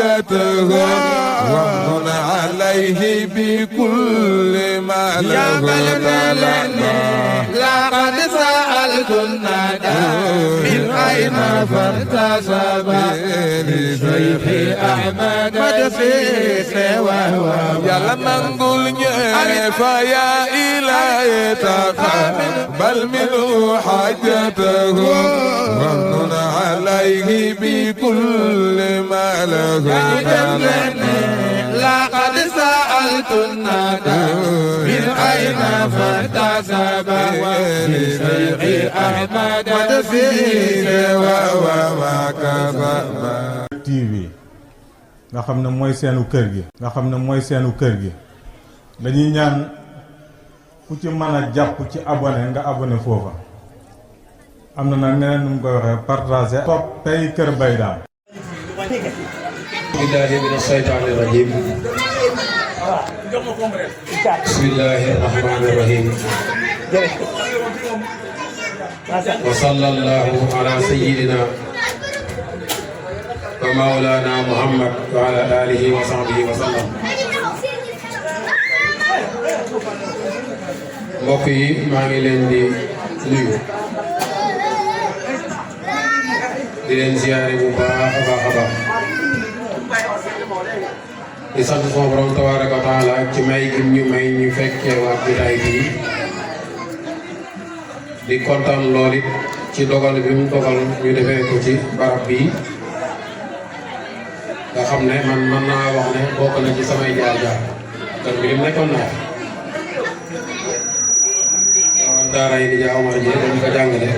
حاجته وامن عليه بكل ما له لقد سألت الندى من أين فارتسب لشيخ أحمد مدسيس وهو يلا منقول فيا إلهي تقبل منه حاجته وامن عليه بكل ما له لقد سألت الندى من أين فارتسب لشيخ أحمد مدسيس وهو TV nga xam ne mooy seenu kër gi dañuy ñaan ku ci mën a jàpp ci abonné nga abonné foofa am na nag neneen nu mu koy waxee partagé toppay Kër Mbaye Dame. billahi mina shaytaani rajim bismillahi rahmani rahim wa sallallahu ala sayyidina wa maulana muhammad wa ala alihi wa sahbihi wa sallam. mbokk yi maa ngi leen di nuyu di leen ziyaare bu baax a baax di sant sama borom tabaaraka wa taala ci may gi ñu may ñu fekkee waa jotaay bii di kontaan lool it ci dogal bi mu dogal ñu defee ko ci barab bii nga xam ne man mën naa wax ne bokk na ci samay jaar-jaar kër bi nekkoon naa daara yi di jaa Omar Dieng dañ ko jàngale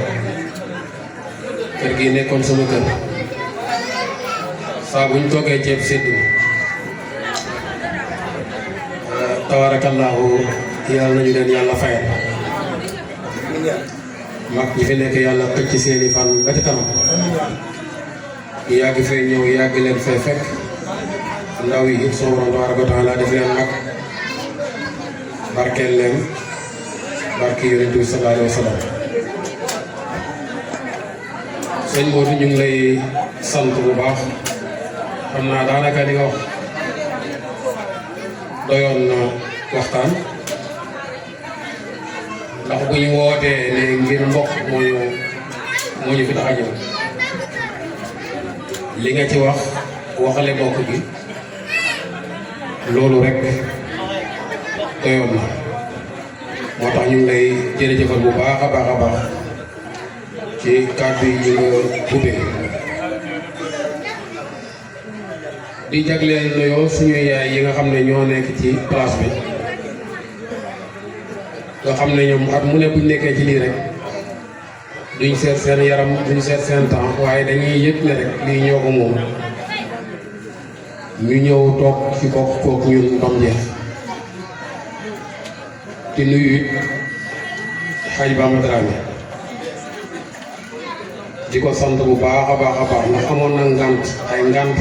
kër gi nekkoon sama kër saa buñ toogee ceeb séddu tabarakallahu yàlla nañu leen yàlla fayal mag ñi fi nekk yàlla tëj ci seeni fan ba ci kanam ñu yàgg fee ñëw yàgg leen fee fekk ndaw yi it sama borom tabaraka wa taala def leen mag barkeel leen barki yonent bi sallallahu alayhi wa sallam. sëñ Modou ñu ngi lay sant bu baax xam naa daanaka li nga wax doyoon na waxtaan ndax bu ñu wootee ne ngir mbokk moo ñu fi tax a ñëw li nga ci wax waxale mbokk bi loolu rek doyoon na moo tax ñu ngi lay jërëjëfal bu baax a baax ci kàddu yi nga ubbee di jagleel nuyoo suñu yaay yi nga xam ne ñoo nekk ci place bi nga xam ne ñoom at mu ne buñ nekkee ci lii rek duñ seet seen yaram duñ seet seen temps waaye dañuy yëg ne rek lii ñoo ko moom ñu ñëw toog ci bokk kook ñun bam jeex di nuyu it xaj Bamba Dramé di ko sant bu baax a baax ndax amoon na ay ngant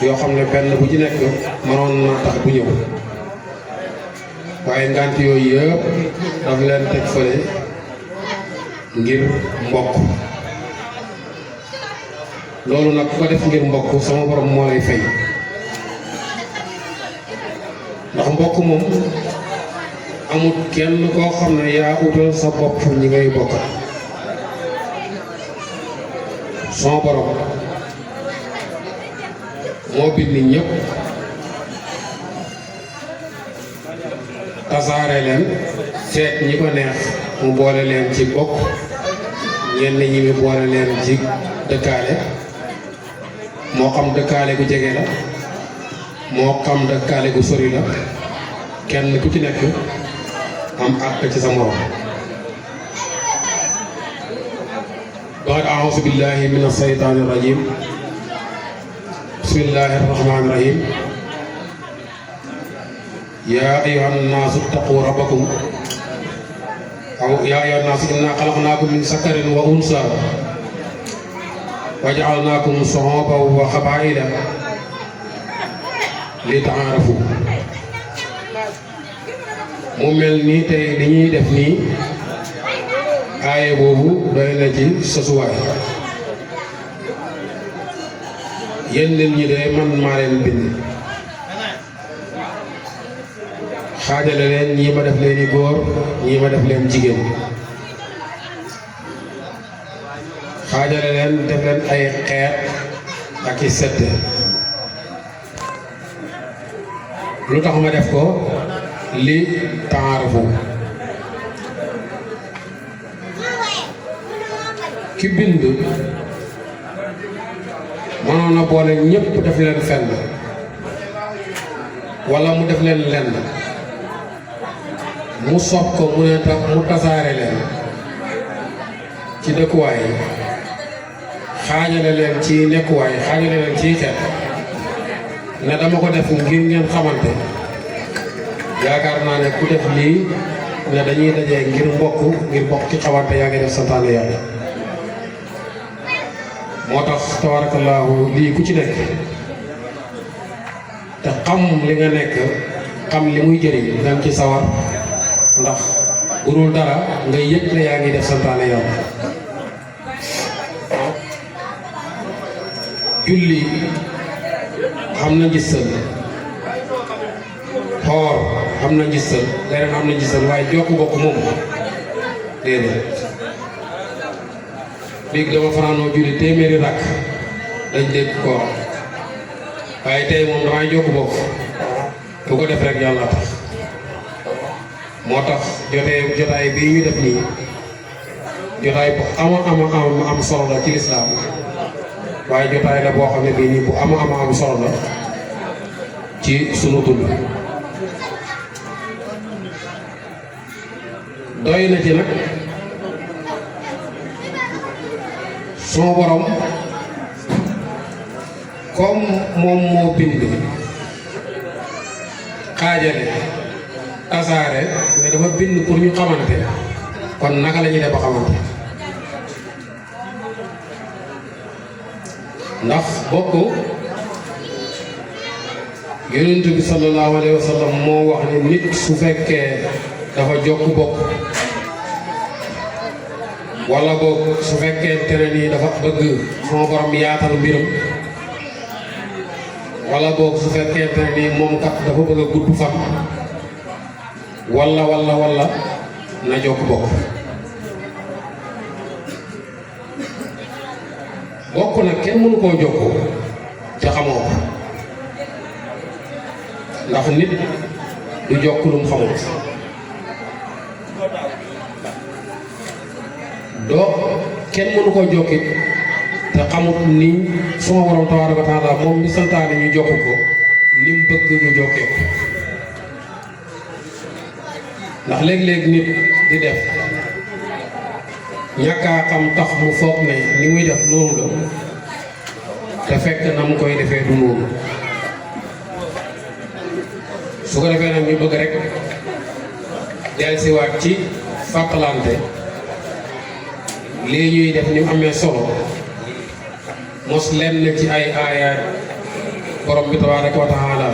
yoo xam ne benn bu ci nekk mënoon na tax bu ñëw waaye ngant yooyu yëpp daf leen teg fële ngir mbokk loolu nag ku ko def ngir mbokk sama borom moo lay fay ndax mbokk moom amut kenn koo xam ne yaa utal sa bopp ñi ngay bokk sama borom moo bind ñëpp tasaare leen seet ñi ko neex mu boole leen ci bokk ñenn ñi mu boole leen ci dëkkaale moo xam dëkkaale gu jege la moo xam dëkkaale gu sori la kenn ku ci nekk am àq ci sa morom بعد أعوذ بالله من الشيطان الرجيم بسم الله الرحمن الرحيم يا أيها الناس اتقوا ربكم أو يا أيها الناس إنا خلقناكم من ذكر وأنثى وجعلناكم شعوبا وقبائل لتعارفوا mu mel nii tey li ñuy def nii aaye boobu doy na ci sosuwaay yéen nit ñi de man maa leen bind xaajale leen ñii ma def leen i góor ñii ma def leen jigéen xaajale leen def leen ay xeet ak i sedd lu tax ma def ko li taarafu ki bind mënoon na boole ñépp def leen fenn wala mu def leen lenn mu sopp ko mu ne mu tasaare leen ci dëkkuwaay xaajale leen ci nekkuwaay xaajale leen ci xeet ne dama ko def ngir ngeen xamante yaakaar naa ne ku def lii ne dañuy dajee ngir mbokk ci xamante yaa ngi def santaane yàlla moo tax tabaarakallaahu lii ku ci nekk te xam li nga nekk xam li muy jëriñ danga ci sawar ndax bu dul dara ngay yëg ne yaa ngi def santaane yàlla julli xam na gisal xoor xam na gisal leneen xam na gisal waaye jokk bokk moom déedéet léegi dama fanaanoo julli téeméeri rakk dañ dégg koor waaye tey moom damay jokk bokk bu ko def rek yàlla tax moo tax jotaay bii ñu def nii jotaay bu am solo la ci lislaam waaye jotaay la boo xam ne bii nii bu am solo la ci sunu dund doy na ci nag sunu borom comme moom moo bind xaajale tasaare ne dafa bind pour ñu xamante kon naka la ñuy def ba xamante ndax bokk yonent bi sallallahu alayhi wa sallam moo wax ne nit su fekkee dafa jokk bokk wala boog su fekkee tere nii dafa bëgg sama borom yaatal mbiram wala boog su fekkee tere nii moom kat dafa bëgg a gudd fan wala na jokk bokk bokk nag kenn mënu koo jokk te xamoo ko ndax nit du jokk lu mu xamul kenn mënu koo jokkit te xamut ni suma borom tabaaraka wa taala moom mi santaane ñu jokk ko ni mu bëgg ñu jokkee ko ndax léeg-léeg nit di def ñàkkaa xam tax mu foog ne ni muy def noonu la te fekk na mu koy defee du noonu su ko defee nag ñu bëgg rek dellusiwaat ci fàttalante lii ñuy def ni mu amee solo mos lenn ci ay aayaat borom bi tabaaraka wa taala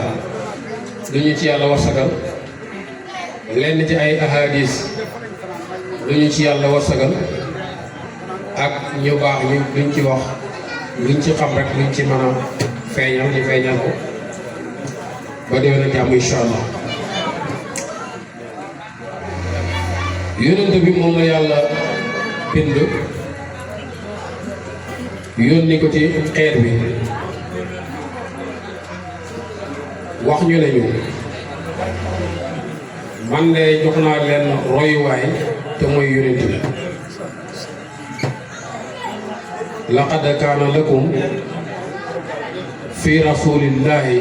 lu ñu ci yàlla warsagal lenn ci ay ahadis lu ñu ci yàlla warsagal ak ñu baax ñu luñ ci wax luñ ci xam rek luñ ci mën a feeñal ñu feeñal ko ba déwén a jàmm incha allah yonent bi moom la yàlla bind yónni ko ci xeet bi wax ñu ne ñu man de jox naa leen royuwaay te mooy yonent bi laqad kaana lakum fi rasulillahi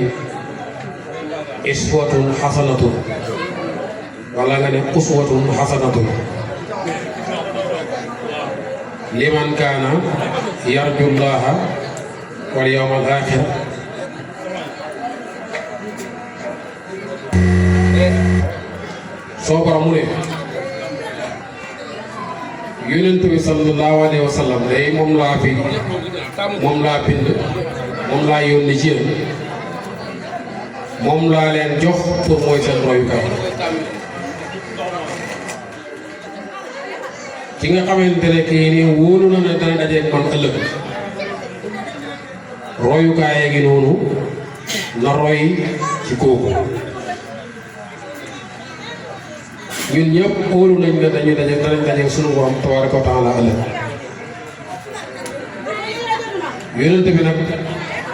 iswatun hasanatun wala nga ne uswatun hasanatun liman kaana yarju llaha wal yawmal aaxir soo borom mu ne yonent bi sallallahu alayhi wa sallam day moom laa bind moom laa yónni ci yéen moom laa leen jox pour mooy seen royukaay ki nga xamante ne kii nii wóolu na ne dana dajeeg man ëllëg royukaay gi noonu na roy ci kooku ñun ñëpp óolu nañ ne danañ daje sunu borom tabaaraka wa taala ëllëg yonent bi nag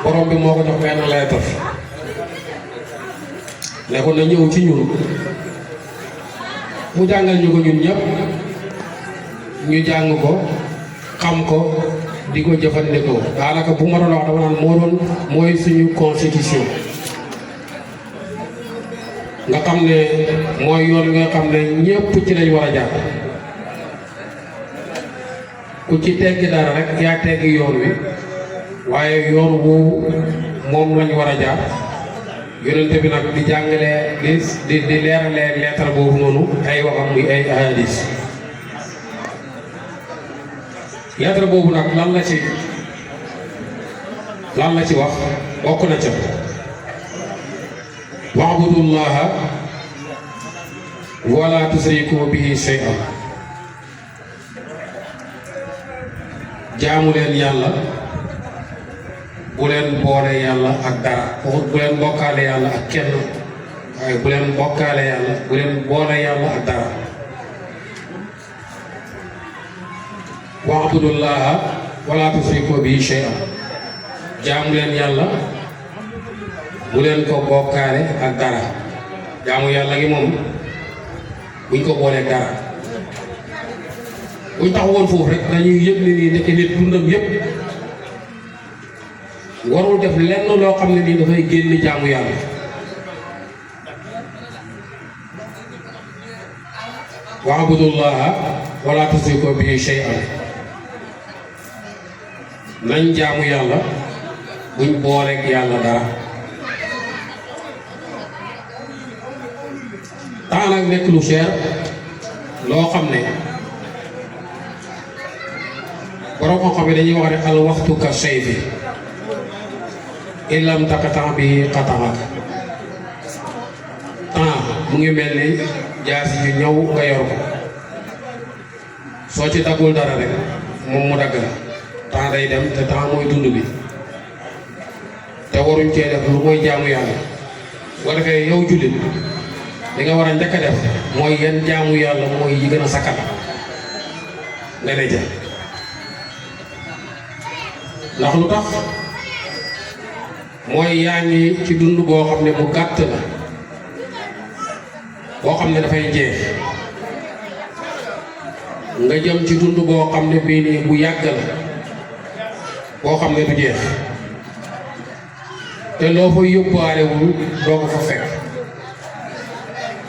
borom bi moo ko jox benn lettre ne ko na ñëw ci ñun mu jàngal ñu ko ñun ñëpp ñu jàng ko xam ko di ko jëfandikoo daanaka bu ma doon wax dama naan mooy suñu constitution nga xam ne mooy yoon wi nga xam ne ñëpp ci lañ war a jaar ku ci teggi dara rek yaa teggi yoon wi waaye yoon woowu moom lañ war a jaar yonente bi nag di jàngale di leeralee leetar boobu noonu ay waxam muy ay ahadis leetar boobu nag lan la ci wax bokk na ca wa'budullaha wala tusriku bihi shay'an jaamu leen yàlla bu leen boole yàlla ak dara bu leen bokkaale yàlla ak kenn waaye bu leen bokkaale yàlla bu leen boole yàlla ak dara wa'budullaha wala tusriku bihi shay'an jaamu leen yàlla bu leen ko bokkaale ak dara jaamu yàlla gi moom buñ ko boolee dara buñ taxawoon foofu rek dañuy yëg ni nii nekk nit dundam yëpp warul def lenn loo xam ne nii dafay génn jaamu yàlla wa'budullaha wala tusriku bihi shay'an nañ jaamu yàlla buñ booleeg yàlla dara temps nag nekk lu cher loo xam ne borom xam-xam yi dañuy wax ne al waxtu ka sayfi in lam taqta' bihi qata'ak temps mu ngi mel ni jaasi yu ñëw nga yor ko soo ci daggul dara rek moom mu dagg la temps day dem te temps mooy dund bi te waruñ cee def lu mooy jaamu yàlla boo defee yow jullit li nga war a njëkk a def mooy yan jaamu yàlla mooy yi gën a sakkan nga ne ja ndax lu tax mooy yaa ngi ci dund boo xam ne bu gàtt la boo xam ne dafay jeex nga jëm ci dund boo xam ne bii nii bu yàgg la boo xam ne du jeex te loo fa yóbbuwaalewul doo ko fa fekk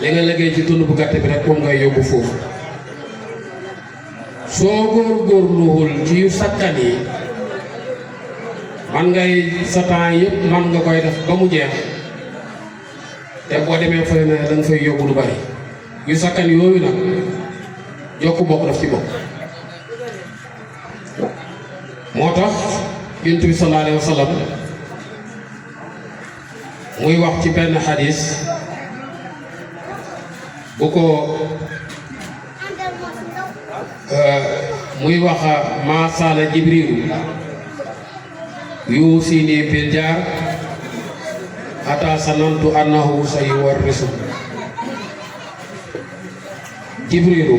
li nga liggéey ci dund bu gàtt bi rek moom ngay yóbbu foofu soo góorgóorluwul ci yu sakkan yi man ngay sa temps yëpp man nga koy def ba mu jeex te boo demee fay na da nga fay yóbbu lu bari yu sakkan yooyu nag jokku bokk daf ci bokk moo tax Yonent bi sallallahu alayhi wa sallam muy wax ci benn xadis bu ko muy wax ma sala Jibrilu yuusini bil jaar ata sanantu annahu sayuwarrisu Jibrilu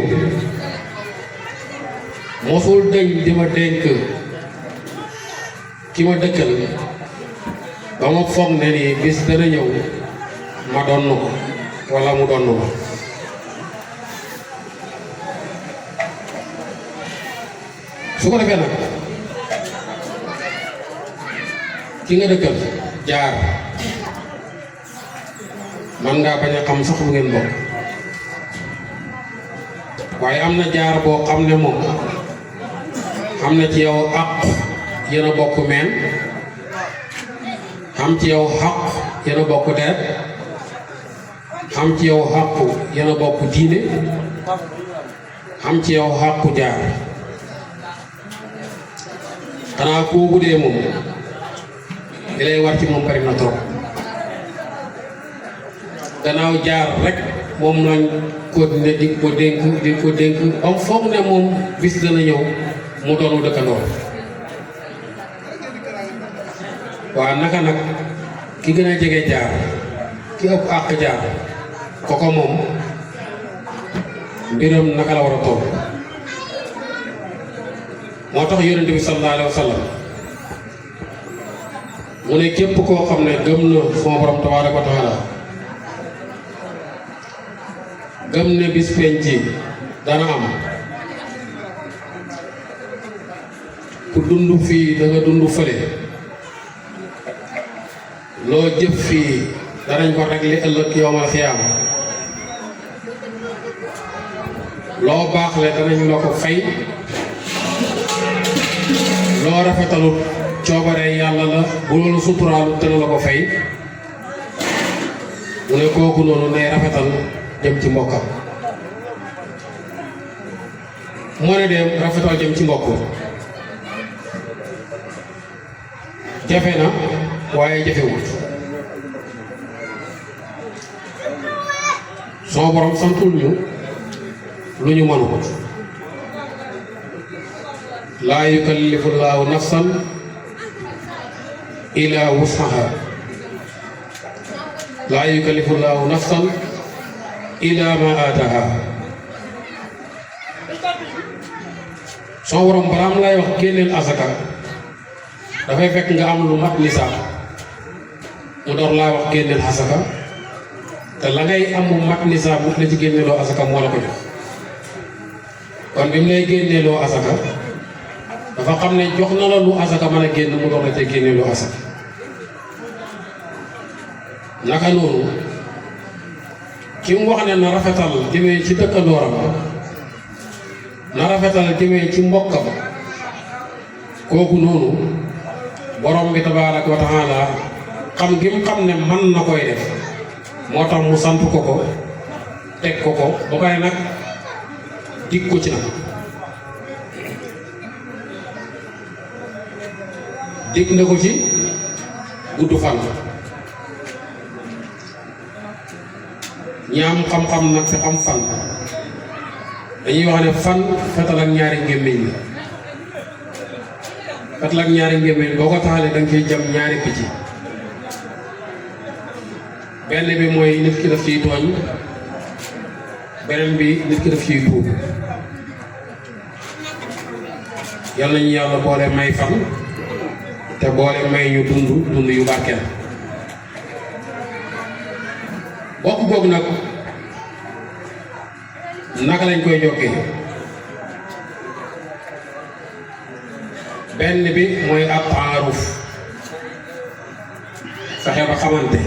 mosul dañ di ma dénk ki ma dëkkal ba ma foog ne ni bis dana ñëw ma donn ko walla mu donn ko su ko defee nag ki nga dëkkal jaar man ngaa bañ a xam sax lu ngeen bokk waaye am na jaar boo xam ne moom am na ci yow àq yéen a bokk meen am ci yow xaq yéen a bokk deret am ci yow xaqu yéen a bokk diine am ci yow xaqu jaar xanaa kooku dee moom li lay war ci moom bari na trop gannaaw jaar rek moom lañ continuer di ko dénk am foog ne moom bis dana ñëw mu doonu dëkkandoo waa naka nag ki gën a jege jaar ki ëpp àq jaar koko moom mbiram naka la war a toll moo tax yonent bi sallallahu alayhi wa sallam mu ne képp koo xam ne gëm na sama borom tabaaraka wa taala gëm ne bis penc dana am ku dund fii da nga dund fële loo jëf fii danañ ko régler ëllëg yawmal xiyaam loo baaxle danañ la ko fay loo rafetalut coobare yàlla la bu loolu suturaalu dana la ko fay mu ne kooku noonu nay rafetal jëm ci mbokkam moo ne dem rafetal jëm ci mbokk jafe na waaye jafewut soo borom santul ñu lu ñu mënut laa yukallifu llaahu nafsan illaa wus'ahaa laa yukallifu llaahu nafsan illaa maa aataahaa soo borom baraam lay wax génneel asaka dafay fekk nga am lu mat nisaab mu door laa wax génneel asaka te la ngay am mu mat nisaab mu la ci génneeloo asaka moo la ko jox kon bi mu lay génneeloo asaka dafa xam ne jox na la lu asaka mën a génn mu door la cee génneeloo asaka naka noonu ki mu wax ne na rafetal jëmee ci dëkkandooram na rafetal jëmee ci mbokkam kooku noonu borom bi tabaaraka wa taala xam gi mu xam ne man na koy def moo tax mu sant ko ko teg ko ko ba pare nag dig ko ci nag dig na ko ci gudd fan ñaam xam-xam nag te xam fan dañuy wax ne fan fetal ak ñaari ngémmiñ la fetal ak ñaari ngémmiñ boo ko taxalee da nga ciy jam ñaari picc benn bi mooy nit ki daf ciy tooñ beneen bi nit ki daf ciy tuub yal nañu yàlla boole may fan te boole may ñu dund yu barkeel bokk googu nag naka lañ koy jokkee benn bi mooy ab taaruf fexe ba xamante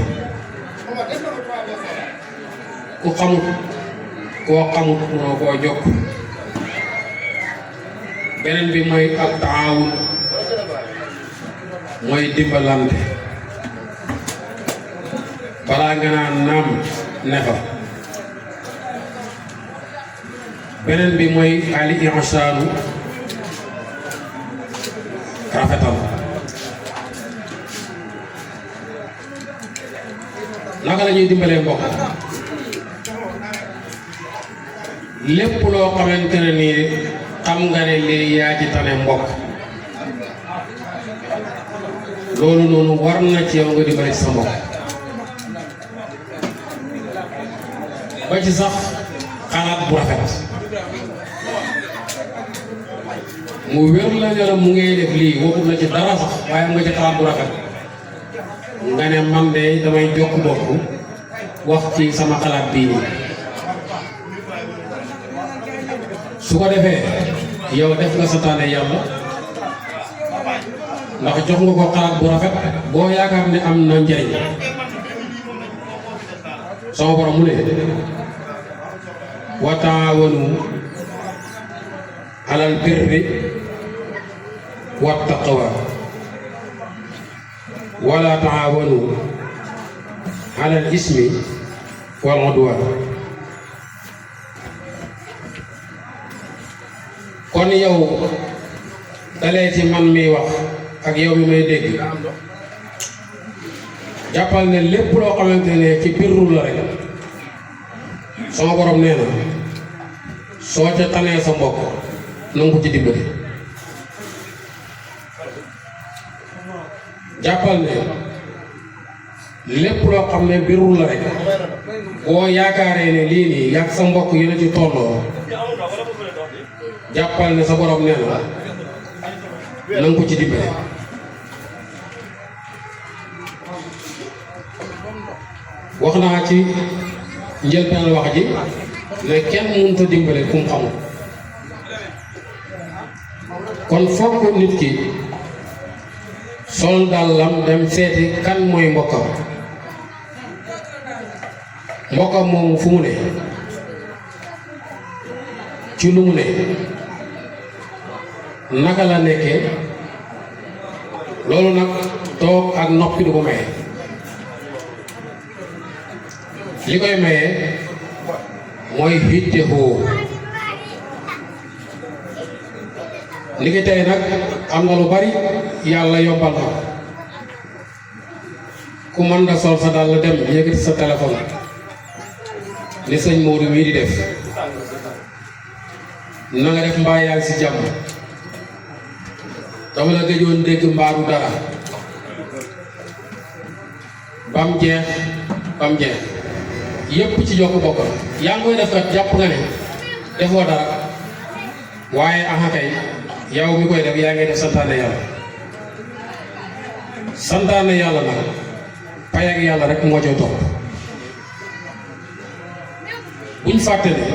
ku xamut koo xamut munoo koo jokk beneen bi mooy ab taawun mooy dimbalante balaa nga naan naam ne fa beneen bi mooy ali ihsaanu rafetal naka la ñuy dimbalee mbokk lépp loo xamante ne nii xam nga ne lii yaa ci tane mbokk loolu noonu war na ci yow nga dimbale ci sa mbokk ba ci sax xalaat bu rafet mu wér la ne la mu ngay def lii waxut la ci dara sax waaye am nga ci xalaat bu rafet nga ne man de damay jokk bokk wax ci sama xalaat bii nii su ko defee yow def nga santaane yàlla ndax jox nga ko xalaat bu rafet boo yaakaar ne am na njëriñ sama borom mu ne wa taawanu alal birri wa taqwa wala taawanu alal ismi wal udwan kon yow dalee ci man mi wax ak yow mi may dégg jàppal ne lépp loo xamante ne ci birru la rek sama borom nee na soo ca tanee sa mbokk na nga ko ci dimbali jàppal ne lépp loo xam ne birul la rek boo yaakaaree ne lii nii yàgg sa mbokk yi la ci tolloo jàppal ne sa borom nee na na nga ko ci dimbale. wax naa ci njëlbeen wax ji ne kenn mënut a dimbale ku mu xamul kon fokk nit ki sol dàllam dem seeti kan mooy mbokkam moomu fu mu ne ci lu mu ne naka la nekkee loolu nag toog ak noppi du ko maye li koy maye mooy hitte hoo li ki tey nag am na lu bari yàlla yombal na ku mën da sol sa dàll dem yëkkati sa téléphone ni sëñ Modou mii di def na nga def mbaa yaa ngi si jàmm dama la gëjoon dégg mbaaru dara bam jeex yépp ci jokk bokk yaa ngi koy def kat jàpp nga ne defoo dara waaye aha kay yow mi koy def yaa ngi def santaane yàlla nag pay ak yàlla rek moo cay topp buñ fàtte ne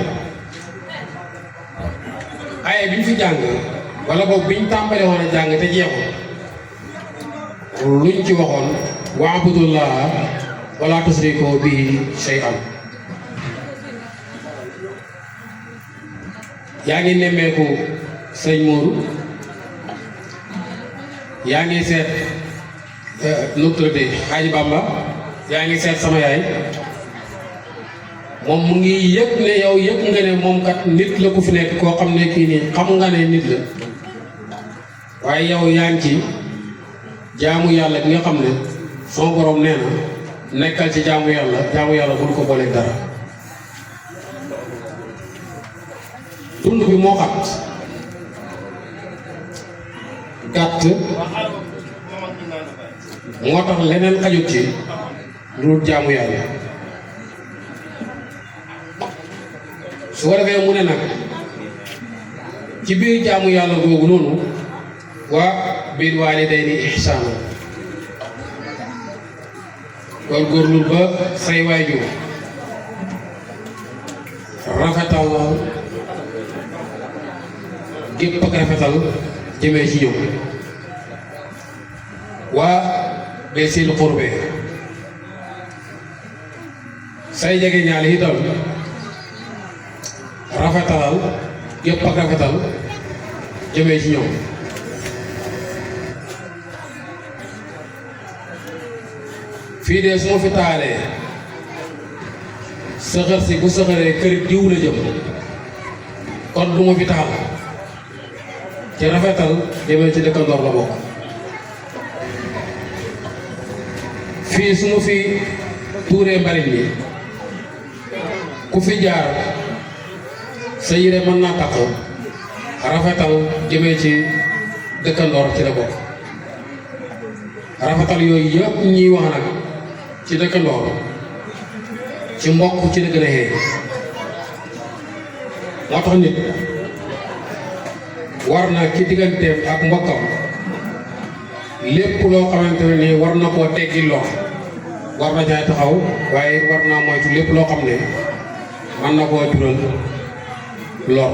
aye biñ fi jàng wala boog biñ tàmbale woon a jàng te jeexul luñ ci waxoon wa'budullaha wala tusriku bihi shay'an yaa ngi nemmeeku sëñ Modou yaa ngi seet nu mu tuddati Xaaji Bamba yaa ngi seet sama yaay moom mu ngi yëg ne yow yëg nga ne moom kat nit la ku fi nekk koo xam ne kii nii xam nga ne nit la waaye yow yaa ngi ci jaamu yàlla bi nga xam ne sama borom nee na nekkal ci jaamu yàlla bul ko booleeg dara dund bi moo xat gàtt moo tax leneen xajut ci lu jaamu yàlla su ko defee mu ne nag ci biir jaamu yàlla googu noonu waa bil waalidayni ihsaana góorgóorlu ba say waajur rafetal gépp ak rafetal jëmee ci ñoom waa de sil xurbe say jege ñaali itam rafetalal gépp ak rafetal jëmee ci ñoom fii de su ma fi taalee sëxër si bu sëxëree kër diw la jëm kon du ma fi taal ci rafetal jëmee ci dëkkandoor la bokk fii su ma fi tuuree mbalit mi ku fi jaar sa yére mën naa takk rafetal jëmee ci dëkkandoor ci la bokk rafetal yooyu yëpp ñuy wax nag ci dëkkandoor ci mbokk ci la gën a xëy moo tax nit war na ki digganteem ak mbokkam lépp loo xamante ne nii war na koo teggi lor war na jaay taxaw waaye war naa moytu lépp loo xam ne mën na koo jural lor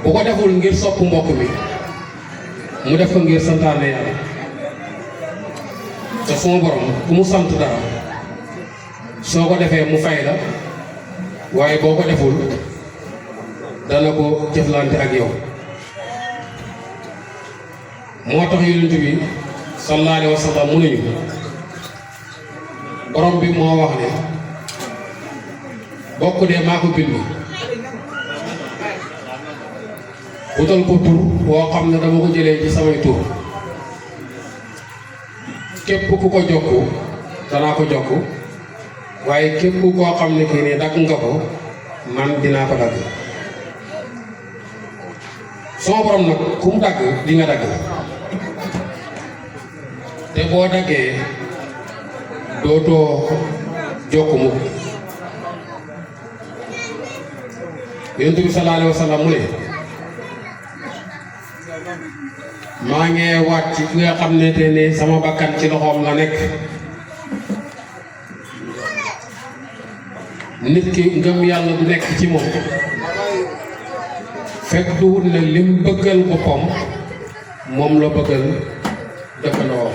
bu ko deful ngir sopp mbokk mi mu def ko ngir santaane yàlla te suma borom ku mu sant dara soo ko defee mu fay la waaye boo ko deful dana ko jëflante ak yow moo tax yonent bi sallallahu alayhi wa sallam mu nañu borom bi moo wax ne bokk de maa ko bind wutal ko tur boo xam ne dama ko jëlee ci samay tur képp ku ko jokku danaa ko jokku waaye képp koo xam ne kii ne dagg nga ko man dinaa ko dagg sama borom nag ku mu dagg di nga dagg te boo daggee dootoo jokk mukk. Yonent bi sallallahu alayhi wa sallam mu ne maa ngi waat ci ki nga xam ne te ne sama bakkan ci loxoom la nekk, nit ki ngëm yàlla du nekk ci moom fekk du wut ne lim bëggal boppam moom la bëggal dëkkandoo.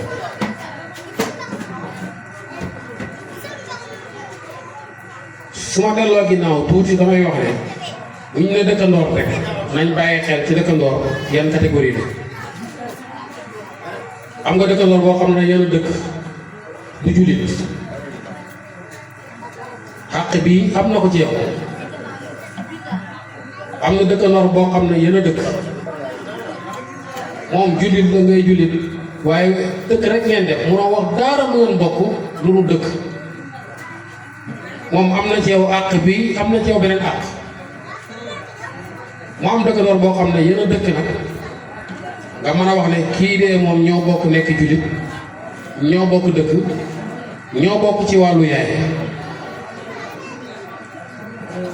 su ma delloo ginnaaw tuuti damay wax ne bu ñu ne dëkkandoor rek nañ bàyyi xel ci dëkkandoor yan catégorie la. am nga dëkkandoor boo xam ne yéen a dëkk du jullit, xàq bi am na ko ci yow. am na dëkkandoor boo xam ne yéen a dëkk moom jullit la ngay jullit waaye dëkk rek ngeen def munoo wax dara mu ngeen bokk lu dul dëkk. moom am na ci yow àq bi am na ci yow beneen àq. mu am dëkkandoor boo xam ne yéen a dëkk nag nga mën a wax ne kii de moom ñoo bokk nekk jullit, ñoo bokk dëkk, ñoo bokk ci wàllu yaay.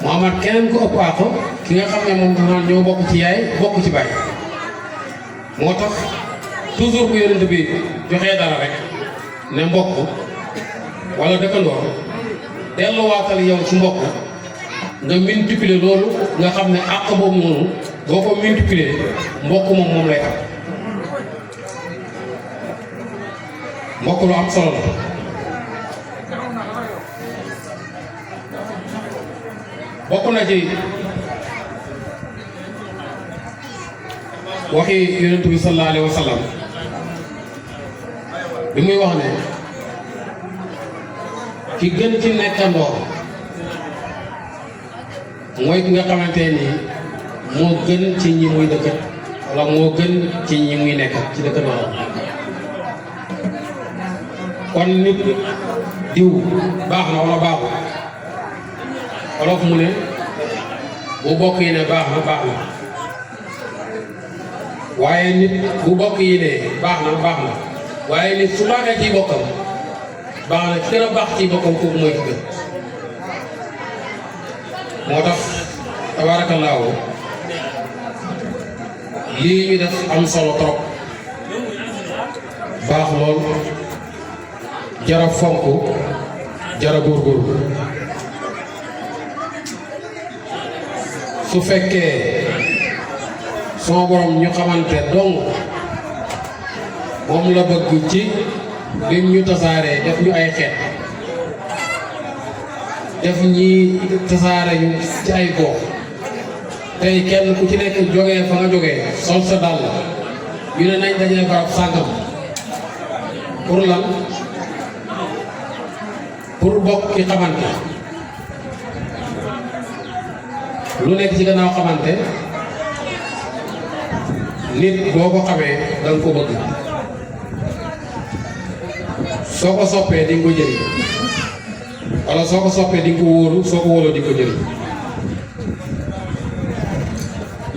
mu amaat keneen ku ëpp àq ki nga xam ne moom daanaka ñoo bokk ci yaay bokk ci baay. moo tax toujours bu yonent bi joxee dara rek ne mbokk wala dëkkandoor delluwaatal yow ci mbokk nga multiplier loolu nga xam ne àq boobu noonu boo ko multiplier mbokk moom lay am. mbokk lu am solo la. bokk na ci waxi yonent bi sallallahu alayhi wa sallam bi muy wax ne ki gën ci nekkandoor mooy ki nga xamante ni moo gën ci ñi muy dëkkat wala moo gën ci ñi muy nekkat ci dëkkandoor. kon nit diw baax na wala baaxul wolof mu ne bu bokk yi ne baax na waaye nit bu bokk yi ne baax na waaye nit su baaxee ci bokkam baax na ci gën a baax ci bokkam kooku mooy ci gën. moo tax tabaarakallaahu lii ñu def am solo trop baax lool jara fonk jara góorgóorlu. su fekkee sama borom ñu xamante dong moom la bëgg ci lim ñu tasaaree def ñu ay xeet def ñi tasaare ñu ci ay gox tey kenn ku ci nekk jógee fa nga jógee sol sa dàll ñu ne nañ dajee barab sàngam pour lan pour bokk ki xamante. lu nekk ci gannaaw xamante nit boo ko xamee da nga ko bëgg soo ko soppee di nga ko jëriñ wala soo ko soppee di nga ko wóolu soo ko wóoloo di nga ko jëriñ.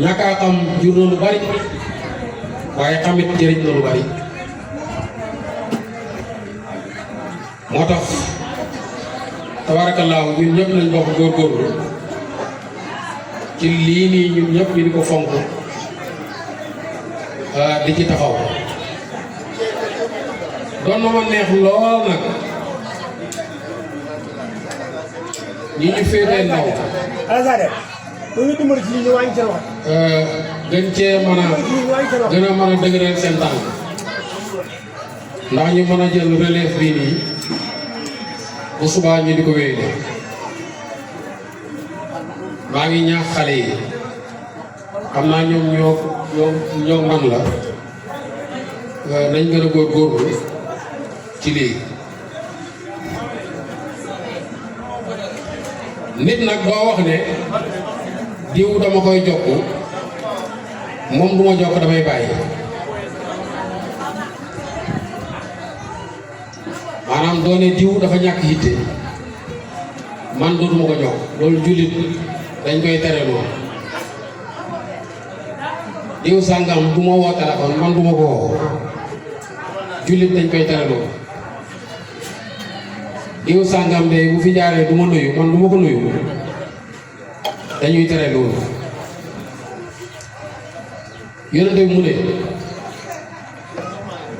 ñàkk a xam jur na lu bari waaye xamit jëriñ na lu bari. moo tax tabaarakallaahu ñun ñëpp nañ bokk góorgóorlu ci lii nii ñun ñëpp ñu di ko fonk di ci taxaw. doon na ma neex lool nag ñi ñu féetee ndaw gën cee mën a gën a mën a dëgëral seen tànk ndax ñu mën a jël relève bii nii bu subaa ñu di ko wéyale. maa ngi ñaax xale yi xam naa ñoom ñoo man la nañ gën a góorgóorlu ci lii. nit nag boo wax ne diw dama koy jokk moom du ma jokk damay bàyyi maanaam doone diw dafa ñàkk yitte man dootuma ko jokk loolu jullit dañ koy tere noonu. diw sàngam du ma woo téléphone man du ma ko woo jullit dañ koy tereloo diw sàngam de bu fi jaaree du ma nuyu man du ma ko nuyu dañuy tere loolu yonent bi mu ne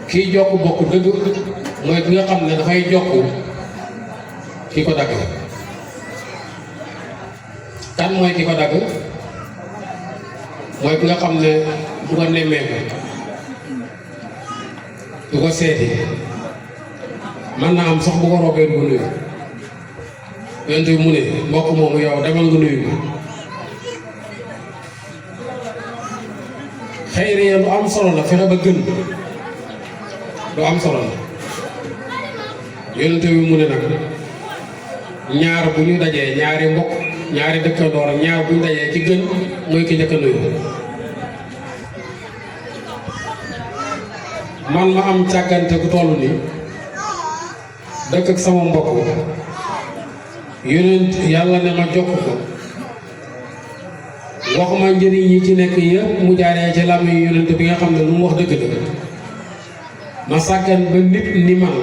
kiy jokk bokk dëgg mooy ki nga xam ne dafay jokk ki ko dagg kan mooy ki ko dagg mooy ki nga xam ne du ko nemmeeku du ko seeti man naa am sax bu ko roobee du ko nuyu yonent bi mu ne mbokk moomu yow demal nga nuyu xëy lu am solo la fexe ba gën lu am solo la yonent bi mu ne nag ñaar bu ñu dajee ñaari mbokk ñaari dëkkandoor ñaar bu ñu dajee ci gën mooy ki njëkk a nuyu man ma am càggante ku toll ni dëkk ak sama mbokk yonent yàlla ne ma jokk ko wax ma njëriñ yi ci nekk yëpp mu jaaree ci làmmiñ yonent bi nga xam ne lu mu wax dëgg la ma sàggan ba nit ni man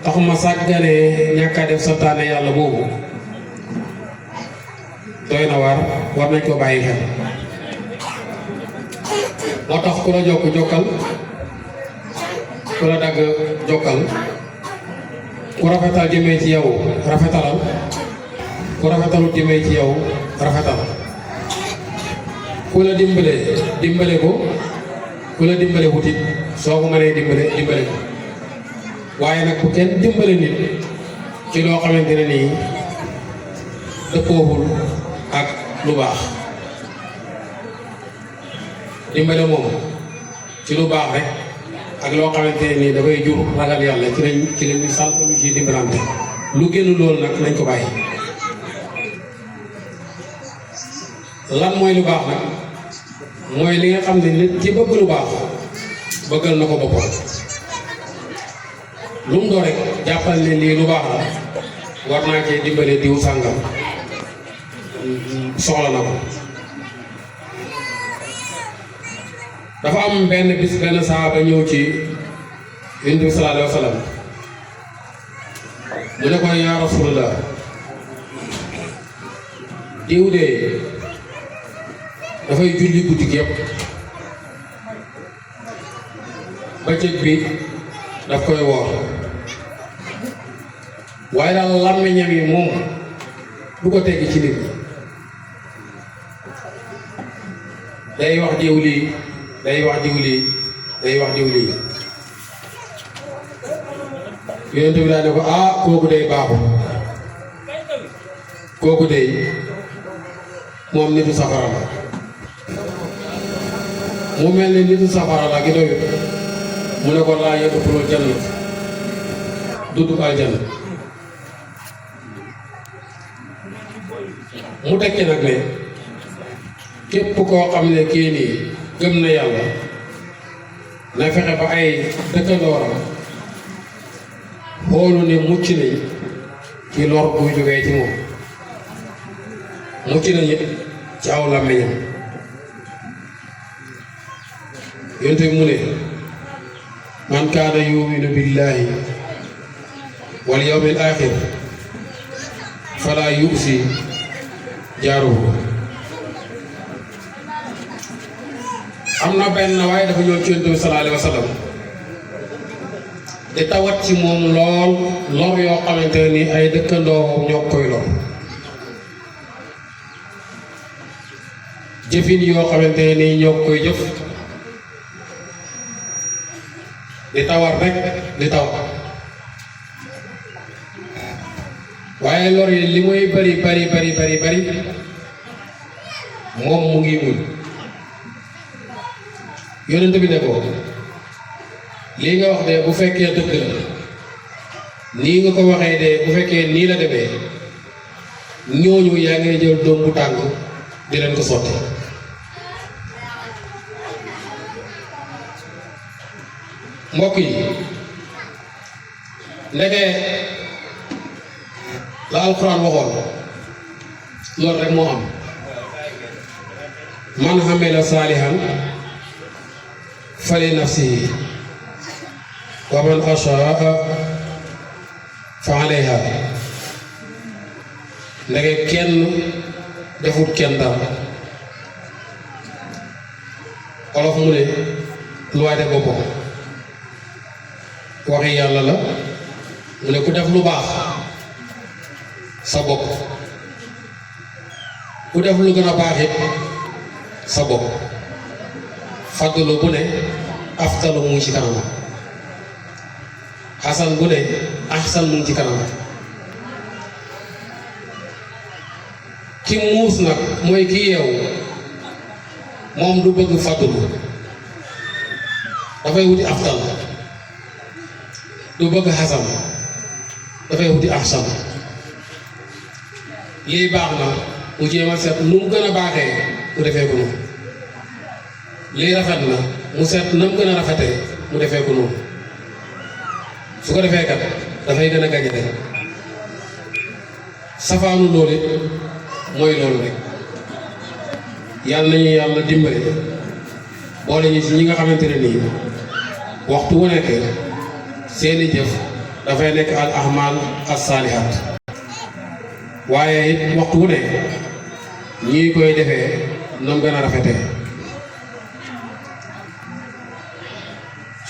tax ma sàgganee ñàkk a def santaane yàlla boobu doy na war nañ ko bàyyi xel moo tax ku la jokk jokkal ku la dagg jokkal ku rafetal jëmee ci yow rafetalal ku rafetalut jëmee ci yow rafetal ku la dimbale ko ku la dimbale wutit soo ko mënee dimbale ko waaye nag bu kenn dimbale nit ci loo xamante ne nii dëppoowul ak lu baax dimbale moom ci lu baax rek ak loo xamante ne nii dafay jur ragal yàlla ci lañu sant lu ci dimbalante lu génn loolu nag nañ ko bàyyi lan mooy lu baax nag mooy li nga xam ne nit ki bëgg lu baax bëggal na ko boppam lu mu doo rek jàppal ne lii lu baax la war naa cee dimbale diw sàngam soxla na ko dafa am benn bis benn saaba ñëw ci Yonent bi sallallahu alayhi wa sallam mu ne ko yaa Rasulullah diw de dafay julli guddi gi yëpp bëccëg bi daf koy woor waaye daal làmmiñam yi moom du ko teggi ci nit ñi day wax diw lii day wax diw lii day wax diw lii Yonent bi daal ne ko kooku day baaxul kooku day moom nitu safara la mu mel ni nitu safara la gi doyut mu ne ko laa yadxulul jannat du dugg aljanna mu tekki nag ne képp koo xam ne kii nii gëm na yàlla na fexe ba ay dëkkandooram xoolu ne mucc nañ ci lor buy jógee ci moom mucc nañ it ci aw làmmiñam Yonent bi mu ne man kaana yuminu billahi wal yawmil axir fala yusi jaaruhu am na benn waaye dafa ñëw ci Yonent bi sallallahu alayhi wa sallam di tawat ci moom lool lor yoo xamante ni ay dëkkandoo ñoo koy lor jëfin yoo xamante ni ñoo koy jëf di tawat rek di taw waaye lor yi li muy bari moom mu ngi muñ Yonent bi ne ko lii nga wax de bu fekkee dëgg la nii nga ko waxee de bu fekkee nii la demee ñooñu yaa ngay jël doom bu tàng di leen ko sotti mbokk yi ndeke la alxuraan waxoon loolu rek moo am man amila saalihan fali nafsihi wa man ashaa fa alayha ndege kenn defut kenn dara olof mu ne lu waay def boppam waxi yàlla la mu ne ku def lu baax sa bopp ku def lu gën a baax it sa bopp fadlu bu ne aftalu mu ngi ci kanam xasan bu ne ahsan mu ngi ci kanam ki muus nag mooy ki yeewu moom du bëgg fadlu dafay wuti aftal du bëgg xasan dafay wuti ahsan lii baax na mu jéem a seet nu mu gën a baaxee mu defee ko noonu lii rafet na mu seet na mu gën a rafetee mu defee ko noonu su ko defee kat dafay gën a gañe de safaanu loolu it mooy loolu rek yàlla nañu yàlla dimbale boole ñu ci ñi nga xamante ne nii waxtu wu nekk seeni jëf dafay nekk al ahmal as saalihaat waaye it waxtu wu nekk ñii koy defee nam gën a rafetee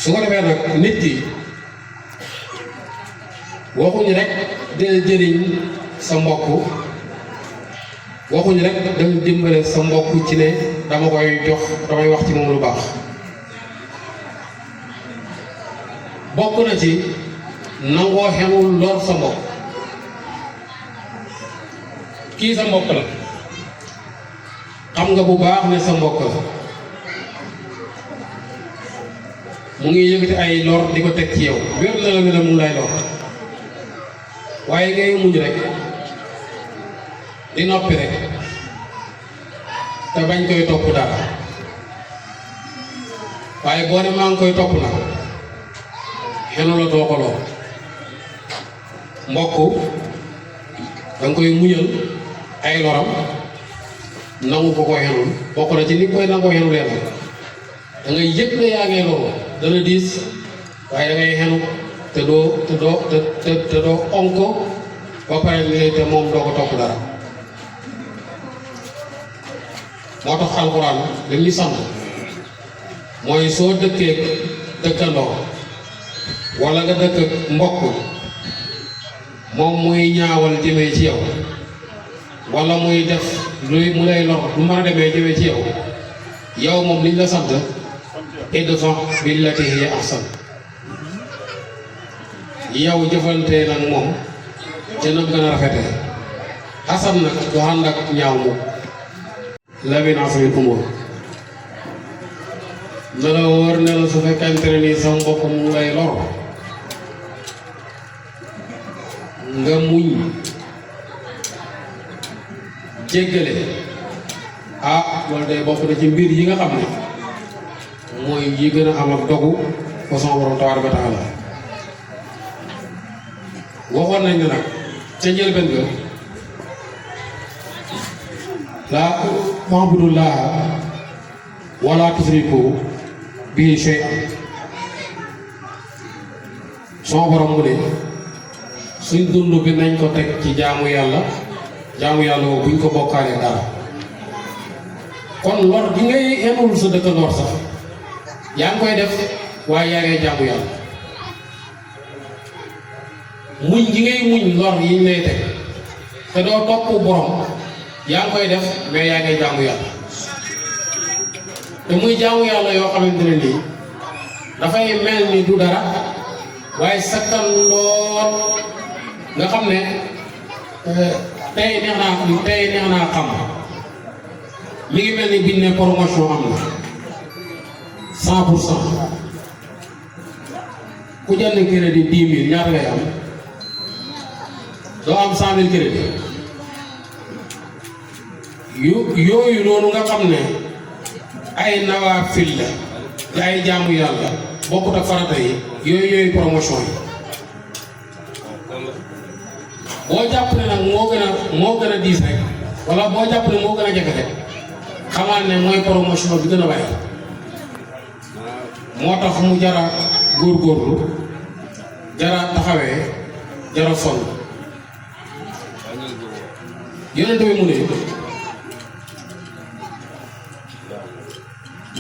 su ko defee nag nit ki waxuñu rek del jëriñ sa mbokk waxuñu rek dem dimbale sa mbokk ci ne dama koy jox damay wax ci moom lu baax bokk na ci nangoo xenul lor sa mbokk kii sa mbokk la xam nga bu baax ne sa mbokk la mu ngi yëkkati ay lor di ko teg ci yow wér na la ne mu lay lor waaye ngay muñ rek di noppi rek te bañ koy topp dara waaye boo ne maa ngi koy topp nag xenu la doo ko lor mbokk danga koy muñal ay loram nangu ko koy xenul bokk na ci ni koy nangoo xenu leen da ngay yëg ne yaa ngee loru dana diis waaye da ngay xenu te doo onko ba pare ni te moom doo ko topp dara moo tax alxuraan li ñu sant mooy soo dëkkee dëkkandoo wala nga dëkk mbokk moom muy ñaawal jëmee ci yow wala muy def luy mu lay lor lu mën a demee jëmee ci yow yow moom liñ la sant idfa' billatii hiya ahsan yow jëfante nag moom te nam gën a rafetee xasan nag du ànd ak ñaaw moom la min azmil umuur na la wóor ne la su fekkente ne nii sa mbokk mu lay lor nga muñ jéggale loolu day bokk na ci mbir yi nga xam ne mooy yi gën a am ak dogu fa sama borom tabaaraka wa taala waxoon nañ ne nag ca njëlbeen ga laa ta'budullaaha wala tusriku bihi shay'an sama borom mu ne suñ dund bi nañ ko teg ci jaamu yàlla woo buñ ko bokkaalee dara kon lor gi ngay xenul sa dëkkandoor sax yaa ngi koy def waaye yaa ngay jaamu yàlla muñ gi ngay muñ lor yiñ lay teg te doo topp borom yaa ngi koy def mais yaa ngay jaamu yàlla te muy jaamu yàlla yoo xamante ne nii dafay mel ni du dara waaye sakkan lool nga xam ne tey neex naa xam mi ngi mel ni biñ ne promotion am na 100% ku jënd crédit 10 000 ñaata ngay am doo am 100 000 crédit yooyu noonu nga xam ne ay nawaafil la te ay jaamu yàlla bokkut ak farata yi yooyu promotion yi boo jàpp ne nag moo gën a diis rek wala boo jàpp ne moo gën a jafe rek xamal ne mooy promotion bi gën a bari moo tax mu jara góorgóorlu jara taxawee jara sonn yonent bi mu ne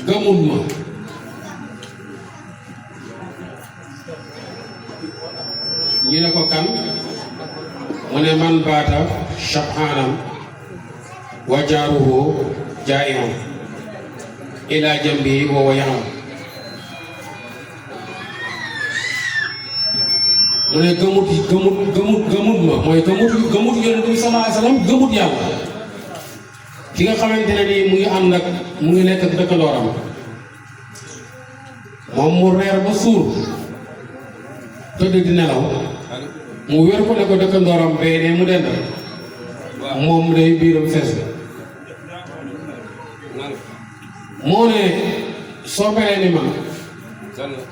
gëmul ma ñu ne ko kan mu ne man baata shab'anan wa jaaruhu jaa'i'un ila jambihi wa huwa ya'lam mu ne gëmut ma mooy gëmut yonent bi sallallahu alayhi wa sallam gëmut yàlla ki nga xamante ne nii mu ngi ànd ak mu ngi nekk ak dëkkandooram moom mu reer ba suur tëdd di nelaw mu wér ko ne ko dëkkandooram bee ne mu dend moom day biiram fees moo ne soo melee ni man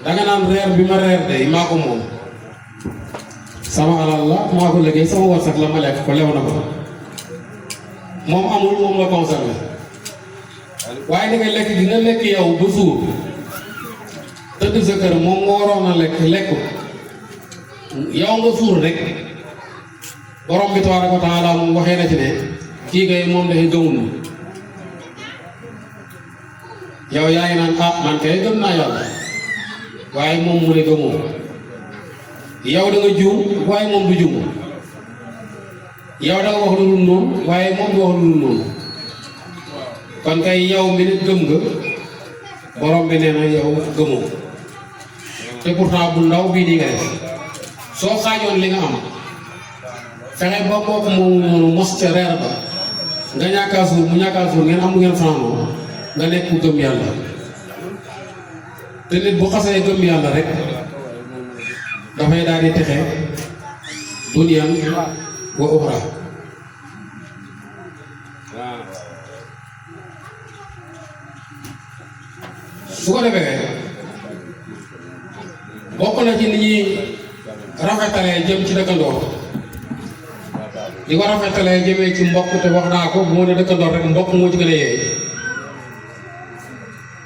danga naan reer bi ma reer day maa ko moom sama alal la maa ko liggéey sama warsak la ma lekk ko lew na ko moom amul moom la conservé waaye da nga lekk gi nga lekk yow ba suur tëdd sa kër moom nga waroon a lekk yow nga suur rek borom bi tabaaraka wa taala moom waxee na ci ne kii kay moom dafay gëmul yow yaa ngi naan ah man kay gëm naa yàlla waaye moom mu ne gëmoo yow da nga juum waaye moom du juum yow da nga wax lu dul noonu waaye moom du wax lu dul noonu kon kay yow mi nit gëm nga borom bi nee na yow gëmoo te pourtant bu ndaw bii nii nga def soo xaajoon li nga am fexe ba kooku moom noonu mos ca reer ba nga ñàkkaa suur mu ñàkkaa suur ngeen am lu ngeen fanaanoo nga nekk ku gëm yàlla te nit bu xasee gëm yàlla rek dafay daal di texe duniyaan wa uxra su ko defee bokk na ci ni ñuy rafetalee jëm ci dëkkandoor di ko rafetalee jëmee ci mbokk te wax naa ko bu ma ne dëkkandoor rek mbokk moo ci gën a yeey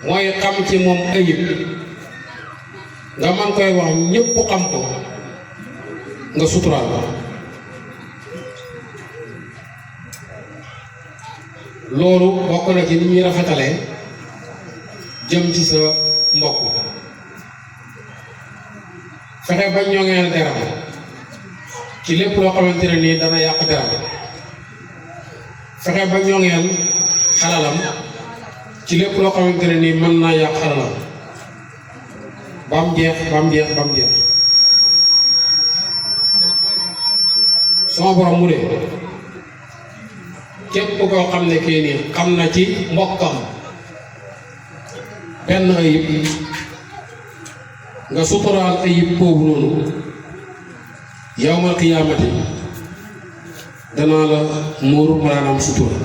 mooy xam ci moom ayib nga man koy wax ñépp xam ko nga suturaal ko loolu bokk na ci ni ñuy rafetalee jëm ci sa mbokk fexe ba ñoŋeel deram ci lépp loo xamante ne nii dana yàq deram fexe ba ñoŋeel xalalam ci lépp loo xamante ne nii mën naa yàq xalalam ba mu jeex sama borom mu ne képp koo xam ne kii nii xam na ci mbokkam benn ayib nga suturaal ayib boobu noonu yawmal qiyaamati danaa la muur maanaam sutura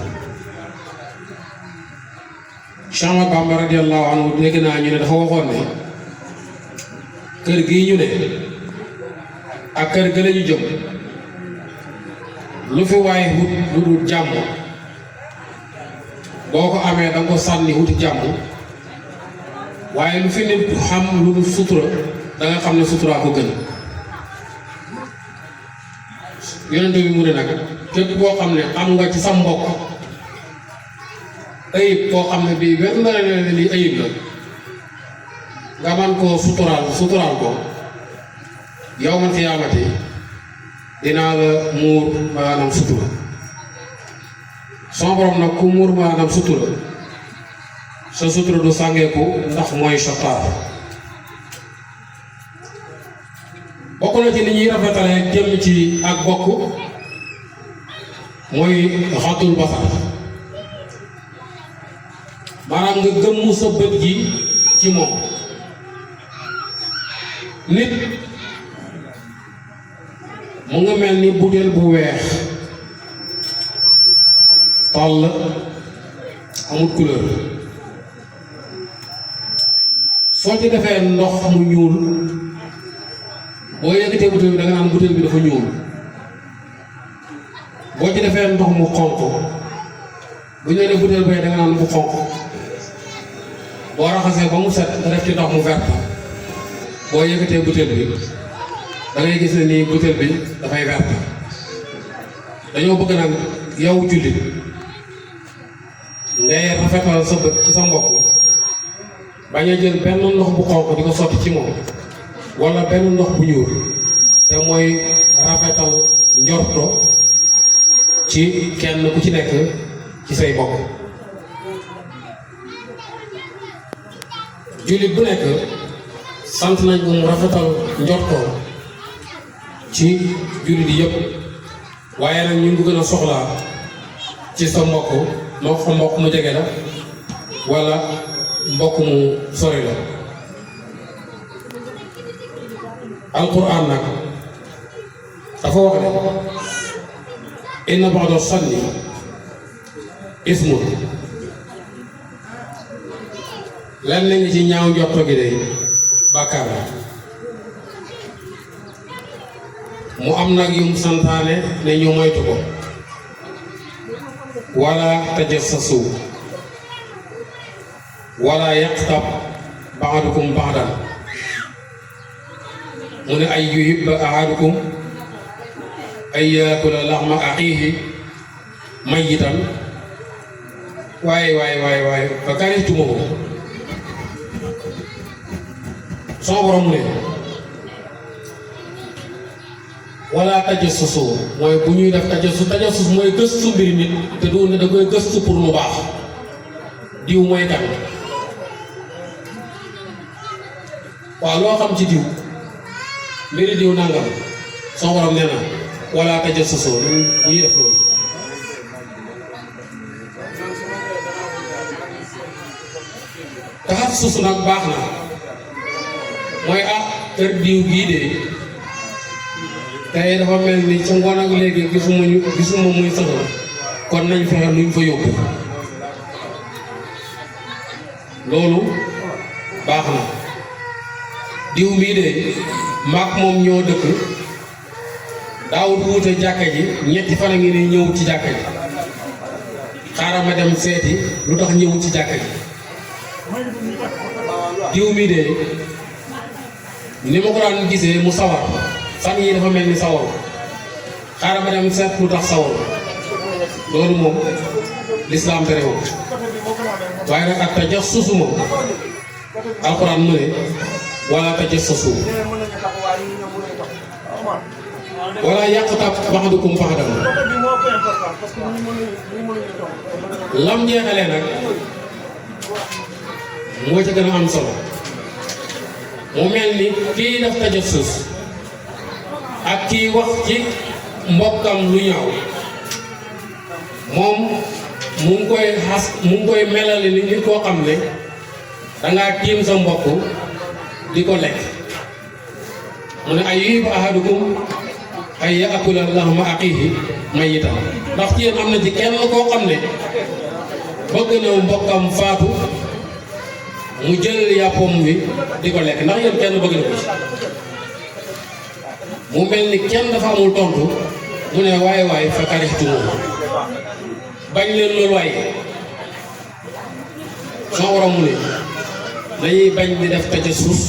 Cheikh Ahmadou Bamba radiyallahu anhu dégg naa ñu ne dafa waxoon ne kër gii ñu ne ak kër ga la ñu jëm lu fi waaye wut lu dul jàmm boo ko amee danga ko sànni wuti jàmm waaye lu fi nit xam lu dul sutura danga xam ne sutura ko gën yonent bi mu ne nag képp koo xam ne am nga ci sa mbokk ayib koo xam ne bii wér na ne lii ayib la nga man koo suturaal ko yow man xiyaamati dinaa la muur maanaam sutura sama borom nag ku muur maanaam sutura sa sutura du sàngeeku ndax mooy sottaar bokk na ci li ñuy rafetale jëm ci ak bokk mooy xatul basar maanaam nga gëmmu sa bët ji ci moom nit mu nga mel ni butéel bu weex tàll amul couleur soo ci defee ndox mu ñuul boo yëkkatee butéel bi da nga naan butéel bi dafa ñuul boo ci defee ndox mu xonq bu ñu nee butéel bay da nga naan bu xonq boo raxasee ba mu set nga def ci ndox mu vert boo yëkkatee butéel bi da ngay gis ne nii butéel bi dafay vert dañoo bëgg nag yow jullit ngay rafetal sa bët ci sa mbokk bañ a jël benn ndox bu xonq di ko sotti ci moom wala benn ndox bu ñuul te mooy rafetal njorto ci kenn ku ci nekk ci say mbokk jullit bu nekk sant nañ ko mu rafetal njortoo ci jullit yi yëpp waaye nag ñu ngi gën a soxlaa ci sa mbokk moo xam mbokk mu jege la wala mbokk mu sori la alquran nag dafa wax ne inna ba'da sanni ismun lan la ngi ci ñaaw njorto gi de bàkkaar la mu am nag yum santaane ne ñu moytu ko wala tajassasu wala yaqtab ba'dukum ba'dan mu ne ay yuhibba ahadukum ay yaakula laxma axiihi mayyitan waaye fa karihtumuhu sama borom mu ne wala tajassusu mooy bu ñuy def tajassus mooy gëstu mbiri nit te du ne da koy gëstu pour lu baax diw mooy kan waaw loo xam ci diw mbiri diw nangam sama borom nee na wala tajassusu bu ñuy def loolu taxassus nag baax na mooy kër diw gii de tey dafa mel ni ca ngoon ak léegi gisuma muy sëxal kon nañ fexe luñ fa yóbbu loolu baax na diw mii de maak moom ñoo dëkk daawut wuute jàkka ji ñetti fan a ngi ni ñëw ci jàkka ji xaaral ma dem seeti lu tax ñëw ci jàkka ji diw mii de ni ma ko daan gisee mu sawar fan yi dafa mel ni sawar xaaral ma dem seet lu tax sawar loolu moom lislaam terewu waaye nag ak tajassusu moom alxuraan mu ne wala tajassasu wala yaqtab ba'dukum ba'dan lam jeexalee nag moo ca gën a am solo mu mel ni kii def tajassus ak kii wax ci mbokkam lu ñaaw moom mu ngi koy melale ni nit koo xam ne dangaa tiim sa mbokk di ko lekk mu ne ay yuhibbu ahadukum ay ya'kula lahma axiihi mayyitan ndax ci yéen am na ci kenn koo xam ne bëgg na mbokkam faatu mu jël yàppam bi di ko lekk ndax yéen kenn bëgg na ko ci mu mel ni kenn dafa amul tontu mu ne waaye fa karihtumuuhu bañ leen loolu waaye soo waroon mu ne dañuy bañ di def tajassus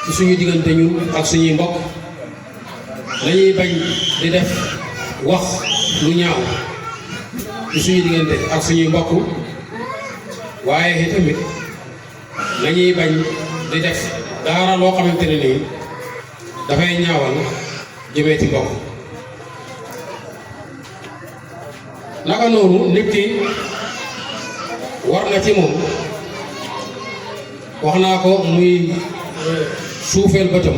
ci suñu diggante ñun ak suñuy mbokk dañuy bañ di def wax lu ñaaw ci suñu diggante ak suñuy mbokk waaye tamit lañuy bañ di def dara loo xamante ne nii dafay ñaawal jëmee ci mbokk naka noonu nit ki war na ci moom wax naa ko muy suufeel bëtam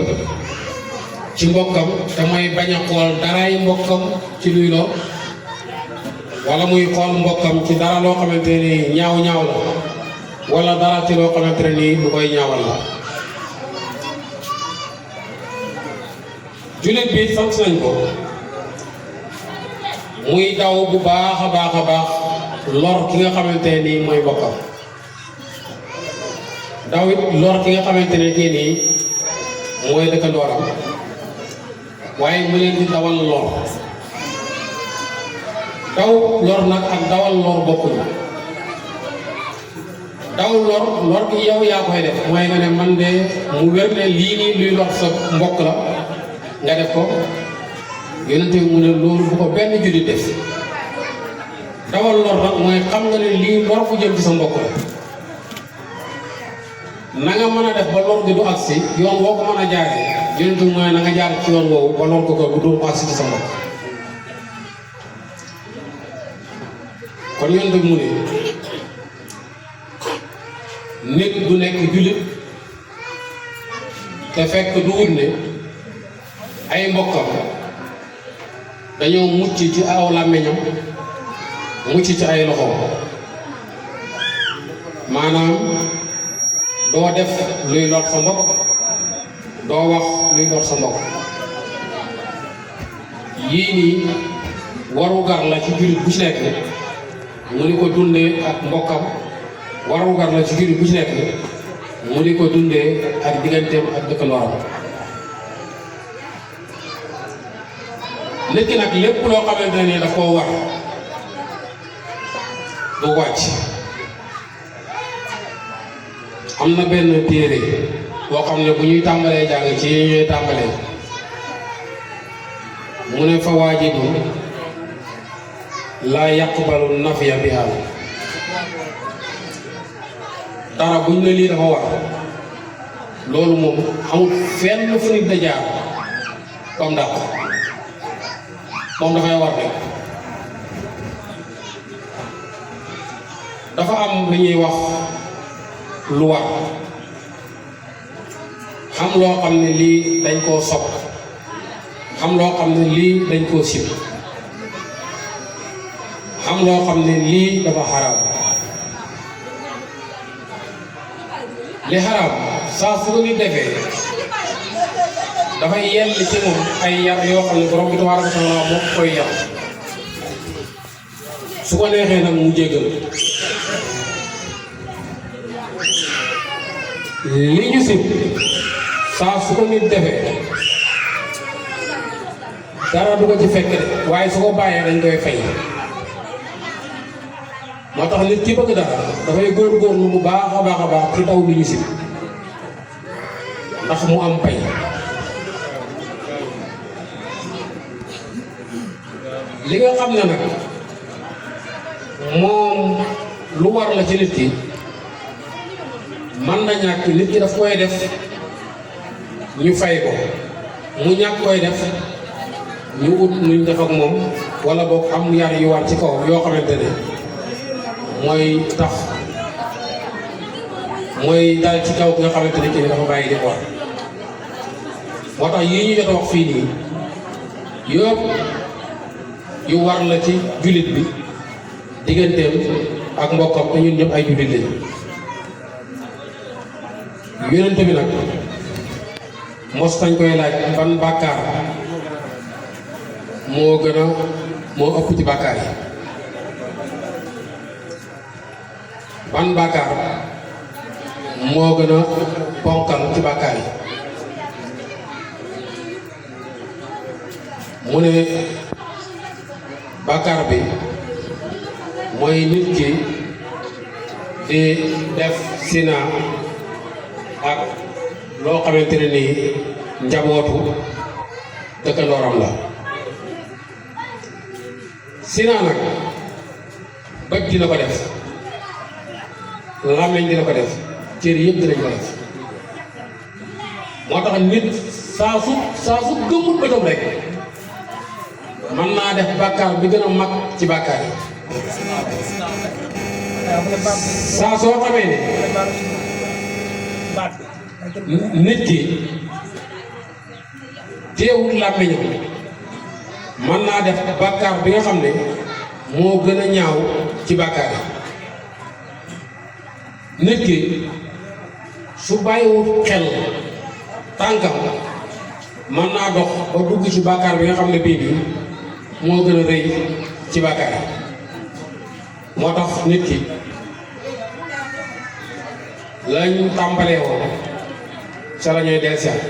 ci mbokkam te mooy bañ a xool daraay mbokkam ci luy lor wala muy xool mbokkam ci dara loo xamante ni ñaaw la wala dara ci loo xamante ne nii lu koy ñaawal la jullit bi sant nañ ko muy daw bu baax a baax lor ki nga xamante ne nii mooy mbokkam daw it lor ki nga xamante ne nii mooy dëkkandooram waaye mu leen di dawal lor daw lor nag ak dawal lor bokkuñu daw lor gi yow yaa koy def mooy nga ne man de mu wér ne lii nii luy lor sa mbokk la nga def ko yonent bi mu ne loolu bu ko benn jullit def dawal lor nag mooy xam nga ne lii lor fu jëm ci sa mbokk la na nga mën a def ba lor gi du agsi yoon woo ko mën a jaaree yonent bi mooy na nga jaar ci yoon woowu ba lor ko bu du agsi ci sa mbokk kon yonent bi mu ne nit du nekk jullit te fekk du wut ne ay mbokkam dañoo mucc ci aw làmmiñam mucc ci ay loxoom maanaam doo def luy lor sa mbokk doo wax luy lor sa mbokk yii nii warugar la ci jullit bu ci nekk mu ni ko dundee ak mbokkam warugar la ci jullit bu ci nekk mu ni ko dundee ak digganteem ak dëkkandooram nit ki nag lépp loo xamante ne daf koo war du wàcc am na benn téere boo xam ne bu ñuy tàmbalee jàng ci yi ñuy tàmbalee mu ne fa waajibun laa yaqbalu nafiya biha dara buñ ne lii dafa war loolu moom amul fenn fu nit da jaar comme dàq moom dafay war rek dafa am li ñuy wax lu war xam loo xam ne lii dañ koo sopp xam loo xam ne lii dañ koo sib xam loo xam ne lii dafa xaraam li xaraam saa su ko nit defee dafay yell ci moom ay yar yoo xam ne borom bi tabaaraka wa taala moo koy yar su ko neexee nag mu jéggal li ñu sib saa su ko nit defee dara du ko ci fekk de waaye su ko bàyyee dañ koy fay moo tax nit ki bëgg dara dafay góorgóorlu bu baax a baax ci taw li ñu sib ndax mu am pay li nga xam ne nag moom lu war la ci nit ki man na ñàkk nit ki daf koy def ñu fay ko mu ñàkk koy def ñu ut nuñ def ak moom wala boog am yar yu war ci kaw yoo xamante ne mooy tax mooy dal ci kaw nga xamante ne kii dafa bàyyi di ko war moo tax yii ñu jot a wax fii nii yëpp yu war la ci jullit bi digganteem ak mbokkam te ñun ñëpp ay jullit lañu yonent bi nag mos tañ koy laaj ban bàkkaar moo ëpp ci bàkkaar yi ban bàkkaar moo gën a ponkal ci bàkkaar yi mu ne bàkkaar bi mooy nit ki di def sina ak loo xamante ne nii njabootu dëkkandooram la sina nag bët dina ko def làmmiñ dina ko def cër yëpp dinañ ko def moo tax nit saa su gëmul bëtam rek mën naa def bàkkaar bi gën a mag ci bàkkaar yi saa soo xamee ne nit ki teewul làmmiñam mën naa def bàkkaar bi nga xam ne moo gën a ñaaw ci bàkkaar yi nit ki su bàyyiwul xel tànkam mën naa dox ba dugg ci bàkkaar bi nga xam ne bii moo gën a rëy ci bàkkaar yi moo tax nit ki lañ tàmbalee woon ca la ñuy dellusiwaat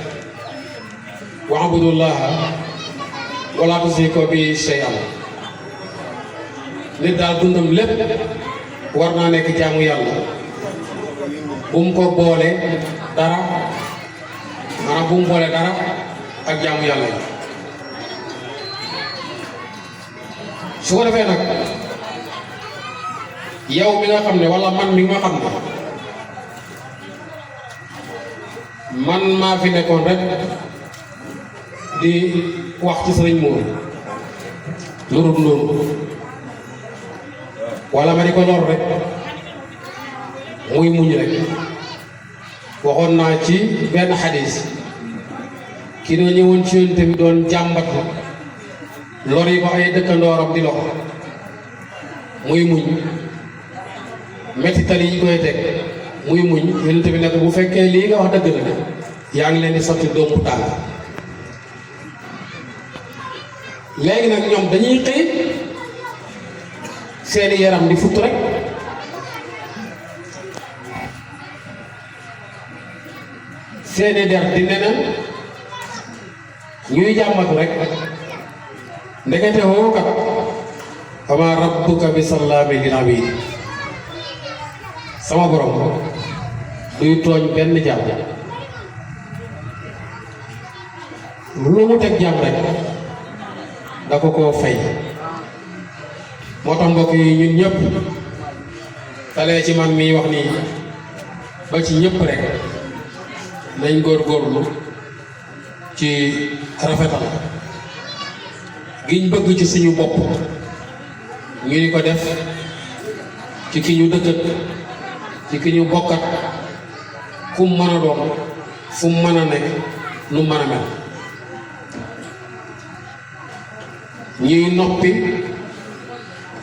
wa'budullaha wala tusriku bihi shay'an nit daal dundam lépp war naa nekk jaamu yàlla bu mu ko boole dara maanaam bu mu boole dara ak jaamu yàlla yi su ko defee nag yow mi nga xam ne wala man mi nga xam ne man maa fi nekkoon rek di wax ci sëriñ Mour lurut loolu wala ma di ko lor rek muy muñ rek waxoon naa ci benn xadis ki doo ñëwoon ci yonent bi doon jàmbat lor yi ko ay dëkkandooram di lox muy muñ mettital yi koy teg muy muñ yonent bi nekk bu fekkee lii nga wax dëgg la yaa ngi leen di sotti doomu tàng léegi nag ñoom dañuy xëy seeni yaram di futt rek seeni der di neneen ñuy jàmbat rek ndekete woo kat ama rabbuka bi sallaami lil abid sama borom duy tooñ benn jàmm lu mu teg jàmm rek da ko koo fay moo tax mbokk yi ñun ñëpp talee ci man mii wax nii ba ci ñëpp rek nañ góorgóorlu ci rafetal giñ bëgg ci suñu bopp ñu ni ko def ci ki ñu dëkkat ci ki ñu bokkat fu mu mën a doon fu mu mën a nekk nu mën a mel ñuy noppi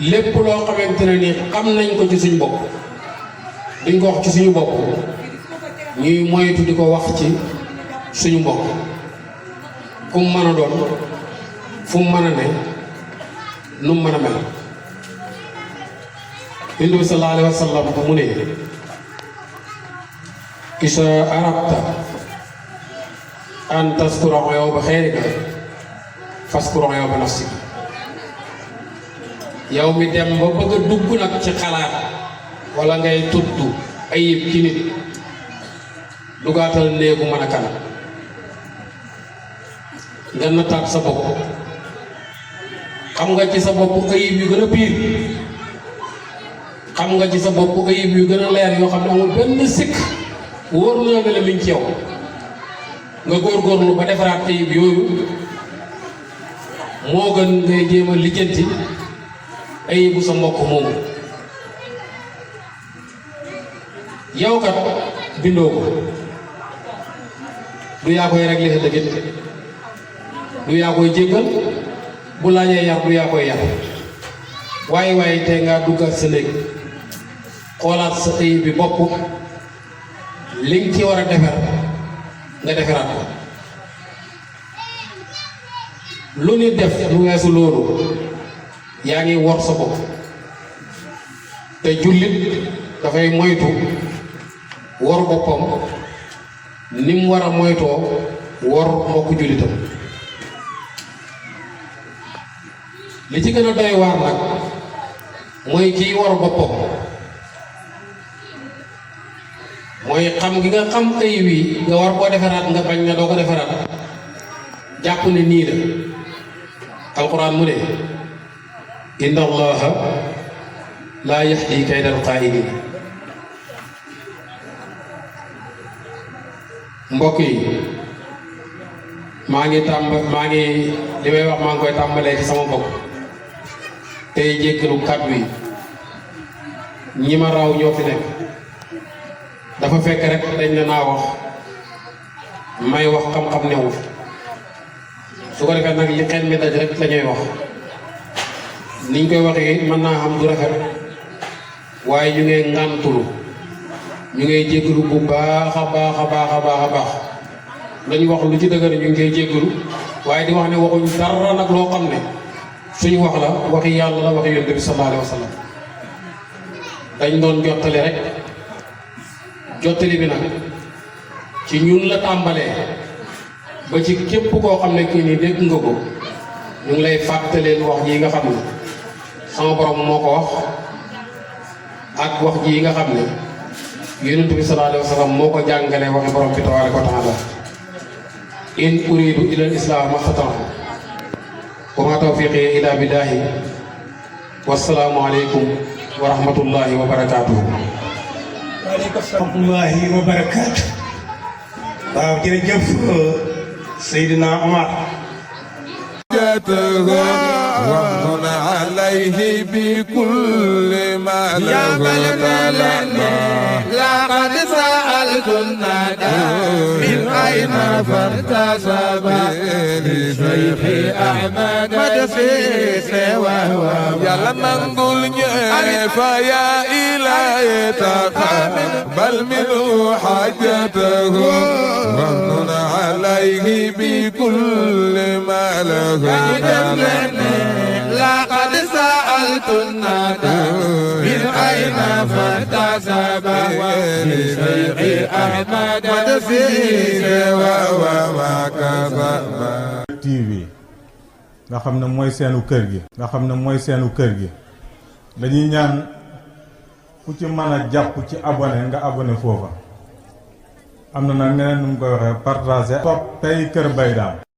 lépp loo xamante ne ni xam nañ ko ci suñu bopp duñ ko wax ci suñu bopp ñuy moytu di ko wax ci suñu mbokk fu mu mën a doon fu mu mën a ne nu mu mën a mel Yonent bi sallallahu alayhi wa sallam mu ne isa arabta an taskura uyuba xayrika faskura uyuba nafsika yow mi dem ba bëgg a dugg nag ci xalaat wala ngay tudd ayib ci nit dugaatal néegu mën a kan nga nattaat sa bopp xam nga ci sa bopp ayib yu gën a biir xam nga ci sa bopp ayib yu gën a leer yoo xam ne amul benn sikk wóor na nga la mi ngi ci yow nga góorgóorlu ba defaraat ayib yooyu moo gën ngay jéem a lijjanti ayibu sa mbokk moomu yow kat bindoo ko du yaa koy réglé sa dëggit du yaa koy jéggal bu laajee yar du yaa koy yar waaye tey ngaa duggaat sa néeg xoolaat sa ayib bi bopp li nga ci war a defar nga defaraat ko lu ni def lu weesu loolu yaa ngi wor sa bopp te jullit dafay moytu wor boppam ni mu war a moytoo wor mbokku jullitam li ci gën a doy waar nag mooy kiy wor boppam mooy xam gi nga xam ayib yi nga war koo defaraat nga bañ na doo ko defaraat jàpp ne nii la alquran mu ne inna allaha laa yahdi kayda alqaa'iliin mbokk yi maa ngi li may wax maa ngi koy tàmbalee ci sama bopp tey jéggalu kàddu yi ñi ma raw ñoo fi nekk dafa fekk rek dañ ne naa wax may wax xam-xam newu su ko defee nag li xel mi daj rek la ñuy wax niñ koy waxee mën naa xam du rafet waaye ñu ngay ngàntulu ñu ngay jéggalu bu baax a baax a baax a baax a baax lañu wax lu ci dëgër ñu ngi koy jéggalu waaye di wax ne waxuñ dara nag loo xam ne suñu wax la waxi yàlla la waxi yonent bi sallallahu alayhi wa sallam dañ doon jottali rek jottali bi nag ci ñun la tàmbalee ba ci képp koo xam ne kii nii dégg nga ko ñu ngi lay fàttaleen wax ji nga xam ne sama borom moo ko wax ak wax ji nga xam ne yonent bi sallallahu alayhi wa sallam moo ko jàngalee waxi borom bi tabaaraka wa taala in uridu ila al-islam maxtataatu wa ma tawfiqi ila billahi wassalaamu aleykum wa rahmatullahi wa barakatuh. waaleykum rahmatullahi wa barakatuh. waaw jërëjëf Seydina Omar. ومن عليه بكل ما له لقد سألت الندى من أين فارتسب لشيخ أحمد مدسيس وهو يا لما نقول فيا إلهي تقبل منه حاجته ومن عليه بكل ما له لقد سألت الندى من أين فارتسب لشيخ أحمد مدسيس وهو TV nga xam ne mooy seenu kër gi dañuy ñaan ku ci mën a jàpp ci abonné nga abonné foofa am na nag neneen nu mu koy waxee partager topp tey Kër Baye Dame